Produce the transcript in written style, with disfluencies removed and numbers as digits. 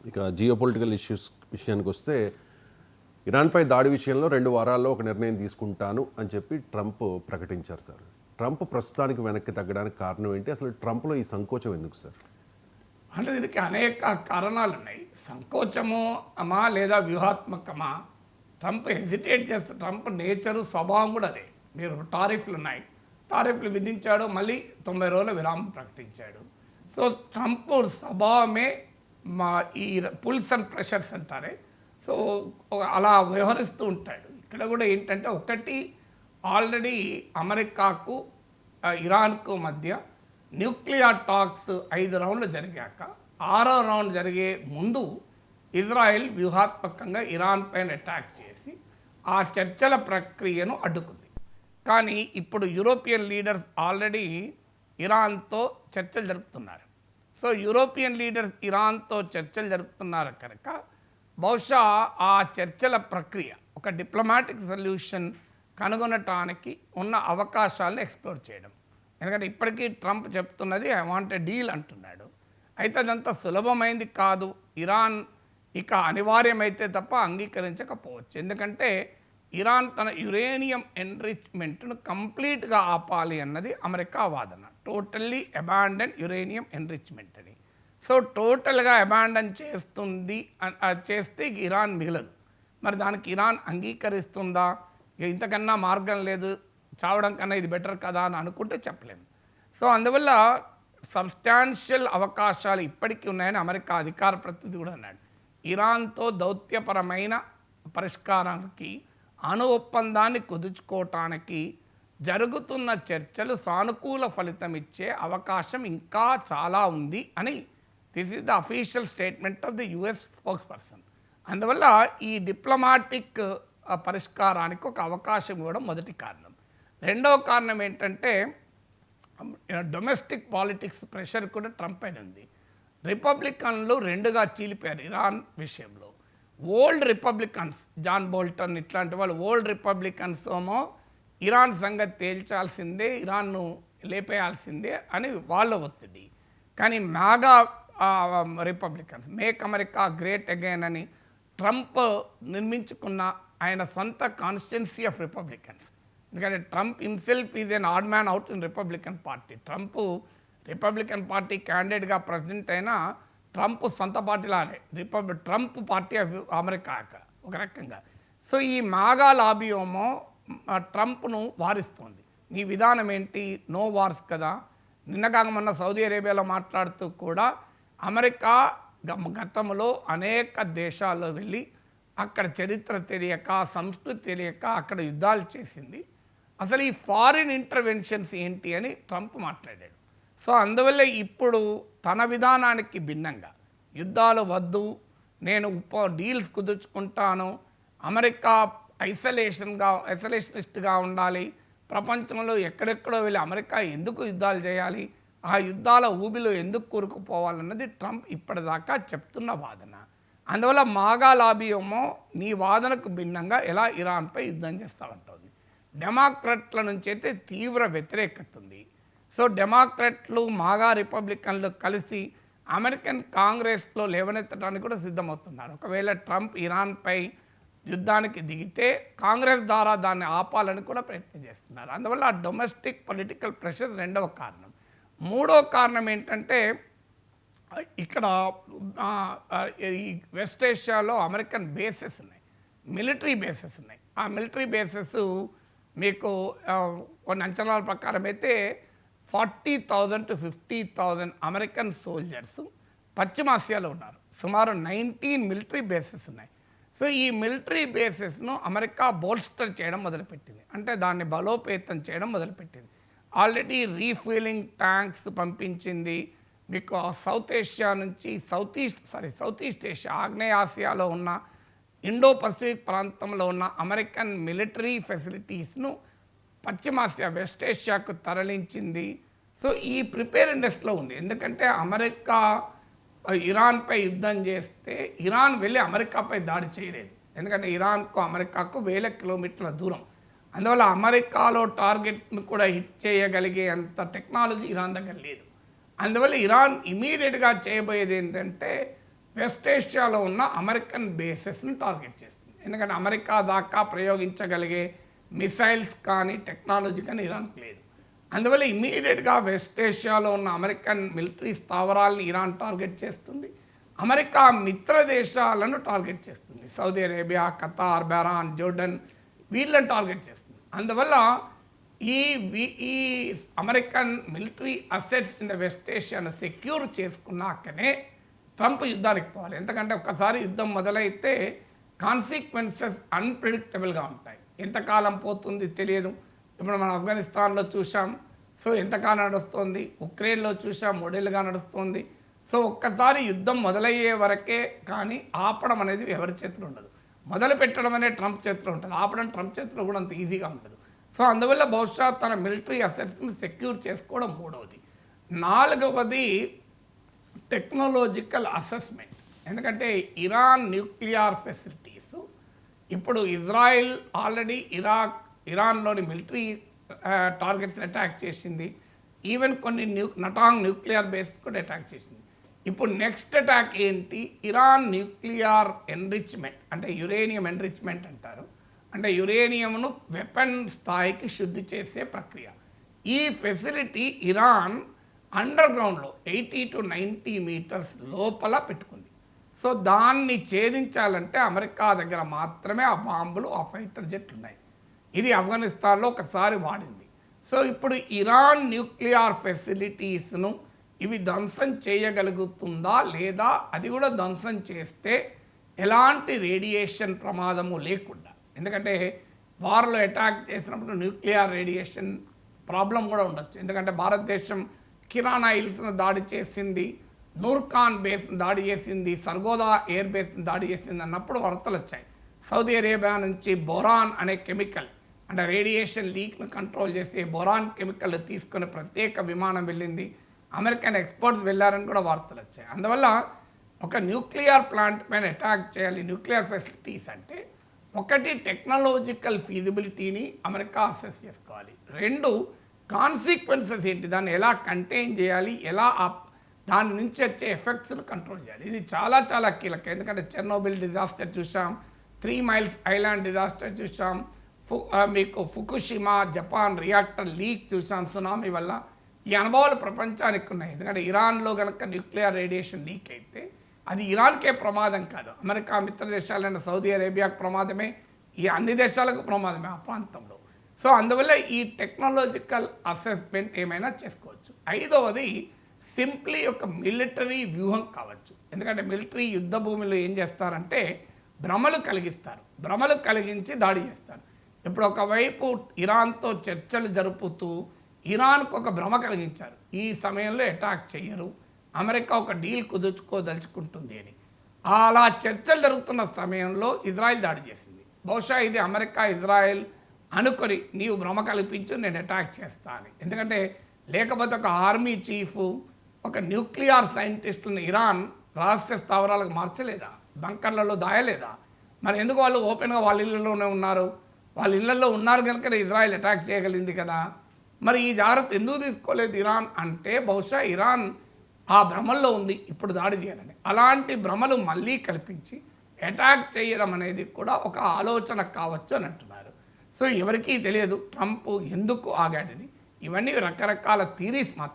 ఇక geopolitical issues విషయానికి వస్తే ఇరాన్పై దాడి విషయంలో 2 వారాల్లో ఒక నిర్ణయం తీసుకుంటాను అని చెప్పి ట్రంప్ ప్రకటించారు సార్. ట్రంప్ ప్రస్తుతానికి వెనక్కి తగ్గడానికి కారణం ఏంటి? అసలు ట్రంప్లో ఈ సంకోచం ఎందుకు సార్? అంటే దీనికి అనేక కారణాలు ఉన్నాయి. సంకోచము అమా లేదా వ్యూహాత్మకమా, ట్రంప్ హెజిటేట్ చేస్తే ట్రంప్ నేచరు స్వభావం కూడా అదే. మీరు టారిఫ్లు ఉన్నాయి, టారిఫ్లు విధించాడు, మళ్ళీ 90 రోజుల విరామం ప్రకటించాడు. సో ట్రంప్ స్వభావమే మా ఈ పుల్స్ అండ్ ప్రెషర్స్ అంటారే, సో అలా వ్యవహరిస్తూ ఉంటాడు. ఇక్కడ కూడా ఏంటంటే ఒకటి, ఆల్రెడీ అమెరికాకు ఇరాన్కు మధ్య న్యూక్లియర్ టాక్స్ 5 రౌండ్లు జరిగాక 6వ రౌండ్ జరిగే ముందు ఇజ్రాయెల్ వ్యూహాత్మకంగా ఇరాన్ పైన అటాక్ చేసి ఆ చర్చల ప్రక్రియను అడ్డుకుంది. కానీ ఇప్పుడు యూరోపియన్ లీడర్స్ ఆల్రెడీ ఇరాన్తో చర్చలు జరుపుతున్నారు. సో యూరోపియన్ లీడర్స్ ఇరాన్తో చర్చలు జరుపుతున్నారు కనుక బహుశా ఆ చర్చల ప్రక్రియ ఒక డిప్లొమాటిక్ సొల్యూషన్ కనుగొనటానికి ఉన్న అవకాశాలను ఎక్స్ప్లోర్ చేయడం. ఎందుకంటే ఇప్పటికీ ట్రంప్ చెప్తున్నది ఐ వాంట్ ఎ డీల్ అంటున్నాడు. అయితే అదంతా సులభమైంది కాదు. ఇరాన్ ఇక అనివార్యమైతే తప్ప అంగీకరించకపోవచ్చు. ఎందుకంటే ఇరాన్ తన యురేనియం ఎన్రిచ్మెంట్ను కంప్లీట్గా ఆపాలి అన్నది అమెరికా వాదన. టోటల్లీ అబాండన్ యురేనియం ఎన్రిచ్మెంట్ అని. సో టోటల్గా అబాండన్ చేస్తే ఇరాన్ మిగలదు. మరి దానికి ఇరాన్ అంగీకరిస్తుందా? ఇంతకన్నా మార్గం లేదు, చావడం కన్నా ఇది బెటర్ కదా అని అనుకుంటే చెప్పలేము. సో అందువల్ల సబ్స్టాన్షియల్ అవకాశాలు ఇప్పటికీ ఉన్నాయని అమెరికా అధికార ప్రతినిధి కూడా అన్నాడు. ఇరాన్తో దౌత్యపరమైన పరిష్కారానికి, అణు ఒప్పందాన్ని కుదుర్చుకోవటానికి జరుగుతున్న చర్చలు సానుకూల ఫలితం ఇచ్చే అవకాశం ఇంకా చాలా ఉంది అని this is the official statement of the US spokes person. అందువల్ల ఈ డిప్లొమాటిక్ పరిష్కారానికి ఒక అవకాశం ఇవ్వడం మొదటి కారణం. రెండవ కారణం ఏంటంటే డొమెస్టిక్ పాలిటిక్స్ ప్రెషర్ కూడా ట్రంప్ పైన ఉంది. రిపబ్లికన్లు 2గా చీలిపోయారు ఇరాన్ విషయంలో. ఓల్డ్ రిపబ్లికన్స్, జాన్ బోల్టన్ ఇట్లాంటి వాళ్ళు ఓల్డ్ రిపబ్లికన్స్ ఏమో ఇరాన్ సంగతి తేల్చాల్సిందే, ఇరాన్ను లేపేయాల్సిందే అని వాళ్ళ ఒత్తిడి. కానీ MAGA Republicans, make America great again అని ట్రంప్ నిర్మించుకున్న ఆయన సొంత కాన్స్టిట్యున్సీ ఆఫ్ రిపబ్లికన్స్. ఎందుకంటే Trump himself is an odd man out in Republican party. Trump Republican party క్యాండిడేట్గా ప్రెసిడెంట్ అయినా ట్రంప్ సొంత పార్టీలానే ట్రంప్ పార్టీ ఆఫ్ అమెరికా ఒక రకంగా. సో ఈ మాగా లాబియోమో ట్రంప్ను వారిస్తుంది. నీ విధానం ఏంటి? నో వార్స్ కదా. నిన్నగాక మొన్న సౌదీ అరేబియాలో మాట్లాడుతూ కూడా అమెరికా గతంలో అనేక దేశాల్లో వెళ్ళి అక్కడ చరిత్ర తెలియక, సంస్కృతి తెలియక అక్కడ యుద్ధాలు చేసింది. అసలు ఈ ఫారిన్ ఇంటర్వెన్షన్స్ ఏంటి అని ట్రంప్ మాట్లాడాడు. సో అందువల్ల ఇప్పుడు తన విధానానికి భిన్నంగా యుద్ధాలు వద్దు, నేను డీల్స్ కుదుర్చుకుంటాను, అమెరికా ఐసోలేషనిస్ట్గా ఉండాలి, ప్రపంచంలో ఎక్కడెక్కడో వెళ్ళి అమెరికా ఎందుకు యుద్ధాలు చేయాలి, ఆ యుద్ధాల ఊబిలో ఎందుకు కూరుకుపోవాలన్నది ట్రంప్ ఇప్పటిదాకా చెప్తున్న వాదన. అందువల్ల మాగా లాబియోమో నీ వాదనకు భిన్నంగా ఎలా ఇరాన్పై యుద్ధం చేస్తామంటుంది. డెమోక్రట్ల నుంచి అయితే తీవ్ర వ్యతిరేకత ఉంది. సో డెమోక్రట్లు, మాగా రిపబ్లికన్లు కలిసి అమెరికన్ కాంగ్రెస్లో లేవనెత్తడానికి కూడా సిద్ధమవుతున్నారు. ఒకవేళ ట్రంప్ ఇరాన్పై యుద్ధానికి దిగితే కాంగ్రెస్ ద్వారా దాన్ని ఆపాలని కూడా ప్రయత్నం చేస్తున్నారు. అందువల్ల డొమెస్టిక్ పొలిటికల్ ప్రెషర్ రెండవ కారణం. మూడవ కారణం ఏంటంటే ఇక్కడ ఈ వెస్ట్ ఏషియాలో అమెరికన్ బేసెస్ ఉన్నాయి, మిలిటరీ బేసెస్ ఉన్నాయి. ఆ మిలిటరీ బేసెస్ మీకు కొన్ని అంచనాల ప్రకారం అయితే 40,000 to 50,000 అమెరికన్ సోల్జర్స్ పశ్చిమాసియాలో ఉన్నారు. సుమారు 19 మిలిటరీ బేసెస్ ఉన్నాయి. సో ఈ మిలిటరీ బేసెస్ను అమెరికా బోల్స్టర్ చేయడం మొదలుపెట్టింది, అంటే దాన్ని బలోపేతం చేయడం మొదలుపెట్టింది. ఆల్రెడీ రీఫ్యూలింగ్ ట్యాంక్స్ పంపించింది. మీకు సౌత్ ఏషియా నుంచి సౌత్ ఈస్ట్ ఏషియా, ఆగ్నేయ ఆసియాలో ఉన్న ఇండో పసిఫిక్ ప్రాంతంలో ఉన్న అమెరికన్ మిలిటరీ ఫెసిలిటీస్ను పశ్చిమాసియా, వెస్ట్ ఏషియాకు తరలించింది. సో ఈ ప్రిపేర్నెస్లో ఉంది. ఎందుకంటే అమెరికా ఇరాన్పై యుద్ధం చేస్తే ఇరాన్ వెళ్ళి అమెరికాపై దాడి చేయలేదు. ఎందుకంటే ఇరాన్కు అమెరికాకు 1000 కిలోమీటర్ల దూరం. అందువల్ల అమెరికాలో టార్గెట్ను కూడా హిట్ చేయగలిగే అంత టెక్నాలజీ ఇరాన్ దగ్గర లేదు. అందువల్ల ఇరాన్ ఇమీడియట్గా చేయబోయేది ఏంటంటే వెస్ట్ ఏషియాలో ఉన్న అమెరికన్ బేసెస్ని టార్గెట్ చేస్తుంది. ఎందుకంటే అమెరికా దాకా ప్రయోగించగలిగే మిసైల్స్ కానీ టెక్నాలజీ కానీ ఇరాన్కి లేదు. అందువల్ల ఇమీడియట్గా వెస్ట్ ఏషియాలో ఉన్న అమెరికన్ మిలిటరీ స్థావరాలను ఇరాన్ టార్గెట్ చేస్తుంది. అమెరికా మిత్ర దేశాలను టార్గెట్ చేస్తుంది. Saudi Arabia, Qatar, Bahrain, Jordan వీళ్ళని టార్గెట్ చేస్తుంది. అందువల్ల ఈ American military assets in the వెస్ట్ ఏషియాను సెక్యూర్ చేసుకున్నాకనే ట్రంప్ యుద్ధానికి పోవాలి. ఎందుకంటే ఒక్కసారి యుద్ధం మొదలైతే కాన్సిక్వెన్సెస్ అన్ప్రిడిక్టబుల్గా ఉంటాయి. ఎంతకాలం పోతుంది తెలియదు. ఇప్పుడు మనం ఆఫ్ఘనిస్తాన్లో చూసాం, సో ఎంతకాలం నడుస్తుంది. ఉక్రెయిన్లో చూసాం, 3 ఏళ్ళుగా నడుస్తుంది. సో ఒక్కసారి యుద్ధం మొదలయ్యే వరకే కానీ ఆపడం అనేది ఎవరి చేతిలో ఉండదు. మొదలు పెట్టడం అనేది ట్రంప్ చేతిలో ఉంటుంది, ఆపడం ట్రంప్ చేతిలో కూడా అంత ఈజీగా ఉండదు. సో అందువల్ల బహుశా తన మిలిటరీ అసెట్స్ని సెక్యూర్ చేసుకోవడం 3వది. 4వది టెక్నాలజికల్ అసెస్మెంట్. ఎందుకంటే ఇరాన్ న్యూక్లియర్ ఫెసిలిటీస్ ఇప్పుడు ఇజ్రాయెల్ ఆల్రెడీ ఇరాన్లోని మిలిటరీ టార్గెట్స్ని అటాక్ చేసింది. ఈవెన్ కొన్ని నటాంగ్ న్యూక్లియర్ బేస్ కూడా అటాక్ చేసింది. ఇప్పుడు నెక్స్ట్ అటాక్ ఏంటి? ఇరాన్ న్యూక్లియర్ ఎన్రిచ్మెంట్, అంటే యురేనియం ఎన్రిచ్మెంట్ అంటారు. అంటే యురేనియంను వెపన్ స్థాయికి శుద్ధి చేసే ప్రక్రియ. ఈ ఫెసిలిటీ ఇరాన్ అండర్ గ్రౌండ్లో 80 to 90 మీటర్స్ లోపల పెట్టుకుంది. సో దాన్ని ఛేదించాలంటే అమెరికా దగ్గర మాత్రమే ఆ బాంబులు, ఆ ఫైటర్ జెట్లు ఉన్నాయి. ఇది ఆఫ్ఘనిస్తాన్లో ఒకసారి వాడింది. సో ఇప్పుడు ఇరాన్ న్యూక్లియర్ ఫెసిలిటీస్ను ఇవి ధ్వంసం చేయగలుగుతుందా లేదా, అది కూడా ధ్వంసం చేస్తే ఎలాంటి రేడియేషన్ ప్రమాదము లేకుండా, ఎందుకంటే వార్లో అటాక్ చేసినప్పుడు న్యూక్లియర్ రేడియేషన్ ప్రాబ్లం కూడా ఉండొచ్చు. ఎందుకంటే భారతదేశం కిరానా హిల్స్ను దాడి చేసింది, నూర్ఖాన్ బేస్ను దాడి చేసింది, సర్గోదా ఎయిర్ బేస్ను దాడి చేసింది అన్నప్పుడు వార్తలు వచ్చాయి. సౌదీ అరేబియా నుంచి బొరాన్ అనే కెమికల్, అంటే రేడియేషన్ లీక్ను కంట్రోల్ చేసే బొరాన్ కెమికల్ తీసుకునే ప్రత్యేక విమానం వెళ్ళింది. అమెరికన్ ఎక్స్పర్ట్స్ వెళ్ళారని కూడా వార్తలు వచ్చాయి. అందువల్ల ఒక న్యూక్లియర్ ప్లాంట్ పైన అటాక్ చేయాలి, న్యూక్లియర్ ఫెసిలిటీస్ అంటే ఒకటి టెక్నాలజికల్ ఫీజిబిలిటీని అమెరికా అసెస్ చేసుకోవాలి. 2 కాన్సిక్వెన్సెస్ ఏంటి, దాన్ని ఎలా కంటైన్ చేయాలి, ఎలా దాని నుంచి వచ్చే ఎఫెక్ట్స్ను కంట్రోల్ చేయాలి. ఇది చాలా చాలా కీలకం. ఎందుకంటే చెర్నోబిల్ డిజాస్టర్ చూసాం, 3 మైల్స్ ఐలాండ్ డిజాస్టర్ చూసాం, మీకు ఫుకుషిమా జపాన్ రియాక్టర్ లీక్ చూసాం సునామీ వల్ల. ఈ అనుభవాలు ప్రపంచానికి ఉన్నాయి. ఎందుకంటే ఇరాన్లో కనుక న్యూక్లియర్ రేడియేషన్ లీక్ అయితే అది ఇరాన్కే ప్రమాదం కాదు, అమెరికా మిత్ర దేశాలైన సౌదీ అరేబియాకు ప్రమాదమే, ఈ అన్ని దేశాలకు ప్రమాదమే ఆ ప్రాంతంలో. సో అందువల్ల ఈ టెక్నాలజికల్ అసెస్మెంట్ ఏమైనా చేసుకోవచ్చు. 5వది సింప్లీ ఒక మిలిటరీ వ్యూహం కావచ్చు. ఎందుకంటే మిలిటరీ యుద్ధ భూమిలో ఏం చేస్తారంటే భ్రమలు కలిగిస్తారు, భ్రమలు కలిగించి దాడి చేస్తారు. ఇప్పుడు ఒకవైపు ఇరాన్తో చర్చలు జరుపుతూ ఇరాన్కు ఒక భ్రమ కలిగించారు, ఈ సమయంలో అటాక్ చేయరు, అమెరికా ఒక డీల్ కుదుర్చుకోదలుచుకుంటుంది అని. అలా చర్చలు జరుగుతున్న సమయంలో ఇజ్రాయెల్ దాడి చేసింది. బహుశా ఇది అమెరికా ఇజ్రాయెల్ అనుకొని నీవు భ్రమ కల్పించు, నేను అటాక్ చేస్తా అని. ఎందుకంటే లేకపోతే ఒక ఆర్మీ చీఫ్, ఒక న్యూక్లియర్ సైంటిస్టులను ఇరాన్ రహస్య స్థావరాలకు మార్చలేదా, బంకర్లలో దాయలేదా? మరి ఎందుకు వాళ్ళు ఓపెన్గా వాళ్ళ ఇళ్ళలోనే ఉన్నారు? వాళ్ళ ఇళ్లలో ఉన్నారు కనుక ఇజ్రాయెల్ అటాక్ చేయగలిగింది కదా. మరి ఈ జాగ్రత్త ఎందుకు తీసుకోలేదు ఇరాన్ అంటే బహుశా ఇరాన్ ఆ భ్రమల్లో ఉంది ఇప్పుడు దాడి చేయాలని. అలాంటి భ్రమలు మళ్ళీ కల్పించి అటాక్ చేయడం అనేది కూడా ఒక ఆలోచన కావచ్చు అని అంటున్నారు. సో ఎవరికీ తెలియదు ట్రంప్ ఎందుకు ఆగాడని. ఇవన్నీ రకరకాల థీరీస్ మాత్రం.